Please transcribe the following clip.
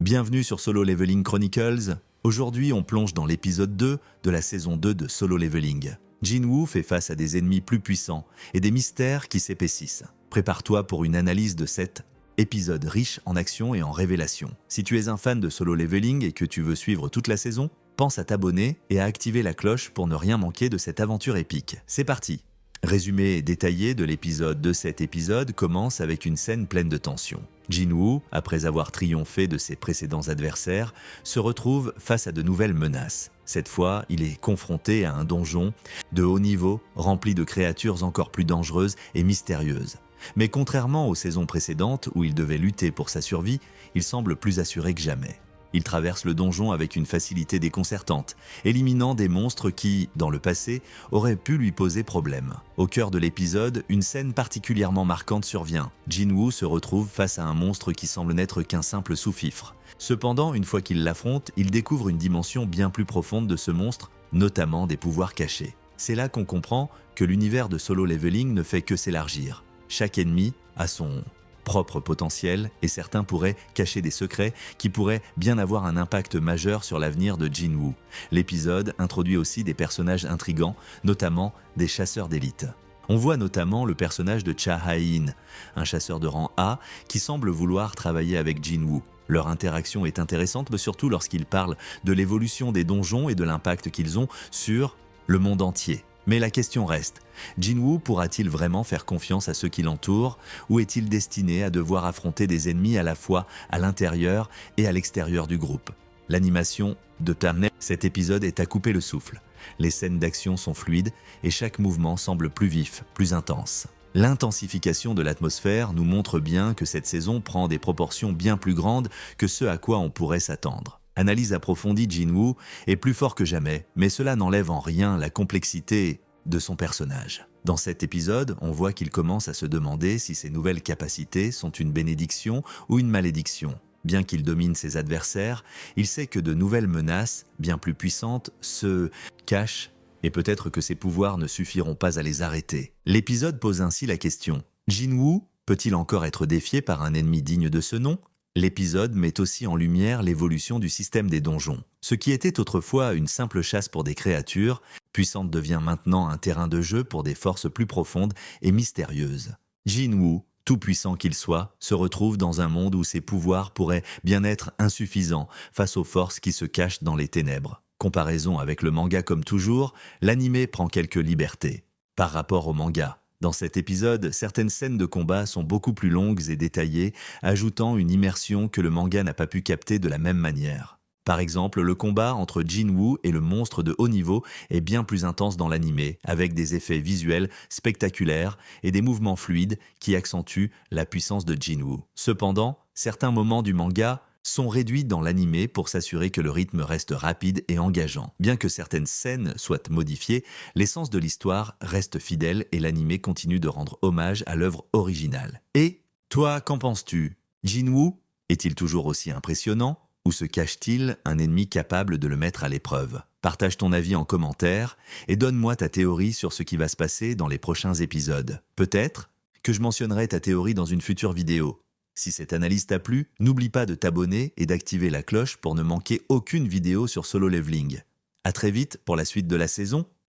Bienvenue sur Solo Leveling Chronicles. Aujourd'hui, on plonge dans l'épisode 2 de la saison 2 de Solo Leveling. Jinwoo fait face à des ennemis plus puissants et des mystères qui s'épaississent. Prépare-toi pour une analyse de cet épisode riche en action et en révélations. Si tu es un fan de Solo Leveling et que tu veux suivre toute la saison, pense à t'abonner et à activer la cloche pour ne rien manquer de cette aventure épique. C'est parti! Résumé détaillé de l'épisode de cet épisode commence avec une scène pleine de tension. Jinwoo, après avoir triomphé de ses précédents adversaires, se retrouve face à de nouvelles menaces. Cette fois, il est confronté à un donjon de haut niveau, rempli de créatures encore plus dangereuses et mystérieuses. Mais contrairement aux saisons précédentes où il devait lutter pour sa survie, il semble plus assuré que jamais. Il traverse le donjon avec une facilité déconcertante, éliminant des monstres qui, dans le passé, auraient pu lui poser problème. Au cœur de l'épisode, une scène particulièrement marquante survient. Jinwoo se retrouve face à un monstre qui semble n'être qu'un simple sous-fifre. Cependant, une fois qu'il l'affronte, il découvre une dimension bien plus profonde de ce monstre, notamment des pouvoirs cachés. C'est là qu'on comprend que l'univers de Solo Leveling ne fait que s'élargir. Chaque ennemi a son propre potentiel et certains pourraient cacher des secrets qui pourraient bien avoir un impact majeur sur l'avenir de Jinwoo. L'épisode introduit aussi des personnages intrigants, notamment des chasseurs d'élite. On voit notamment le personnage de Cha Ha-in, un chasseur de rang A qui semble vouloir travailler avec Jinwoo. Leur interaction est intéressante, mais surtout lorsqu'ils parlent de l'évolution des donjons et de l'impact qu'ils ont sur le monde entier. Mais la question reste, Jinwoo pourra-t-il vraiment faire confiance à ceux qui l'entourent ou est-il destiné à devoir affronter des ennemis à la fois à l'intérieur et à l'extérieur du groupe? L'animation de thumbnail, cet épisode est à couper le souffle. Les scènes d'action sont fluides et chaque mouvement semble plus vif, plus intense. L'intensification de l'atmosphère nous montre bien que cette saison prend des proportions bien plus grandes que ce à quoi on pourrait s'attendre. Analyse approfondie, Jinwoo est plus fort que jamais, mais cela n'enlève en rien la complexité de son personnage. Dans cet épisode, on voit qu'il commence à se demander si ses nouvelles capacités sont une bénédiction ou une malédiction. Bien qu'il domine ses adversaires, il sait que de nouvelles menaces, bien plus puissantes, se cachent et peut-être que ses pouvoirs ne suffiront pas à les arrêter. L'épisode pose ainsi la question, Jinwoo peut-il encore être défié par un ennemi digne de ce nom ? L'épisode met aussi en lumière l'évolution du système des donjons. Ce qui était autrefois une simple chasse pour des créatures puissantes devient maintenant un terrain de jeu pour des forces plus profondes et mystérieuses. Jinwoo, tout puissant qu'il soit, se retrouve dans un monde où ses pouvoirs pourraient bien être insuffisants face aux forces qui se cachent dans les ténèbres. Comparaison avec le manga comme toujours, l'anime prend quelques libertés. Par rapport au manga, dans cet épisode, certaines scènes de combat sont beaucoup plus longues et détaillées, ajoutant une immersion que le manga n'a pas pu capter de la même manière. Par exemple, le combat entre Jinwoo et le monstre de haut niveau est bien plus intense dans l'anime, avec des effets visuels spectaculaires et des mouvements fluides qui accentuent la puissance de Jinwoo. Cependant, certains moments du manga sont réduits dans l'anime pour s'assurer que le rythme reste rapide et engageant. Bien que certaines scènes soient modifiées, l'essence de l'histoire reste fidèle et l'anime continue de rendre hommage à l'œuvre originale. Et toi, qu'en penses-tu? Jinwoo est-il toujours aussi impressionnant ou se cache-t-il un ennemi capable de le mettre à l'épreuve? Partage ton avis en commentaire et donne-moi ta théorie sur ce qui va se passer dans les prochains épisodes. Peut-être que je mentionnerai ta théorie dans une future vidéo. Si cette analyse t'a plu, n'oublie pas de t'abonner et d'activer la cloche pour ne manquer aucune vidéo sur Solo Leveling. À très vite pour la suite de la saison.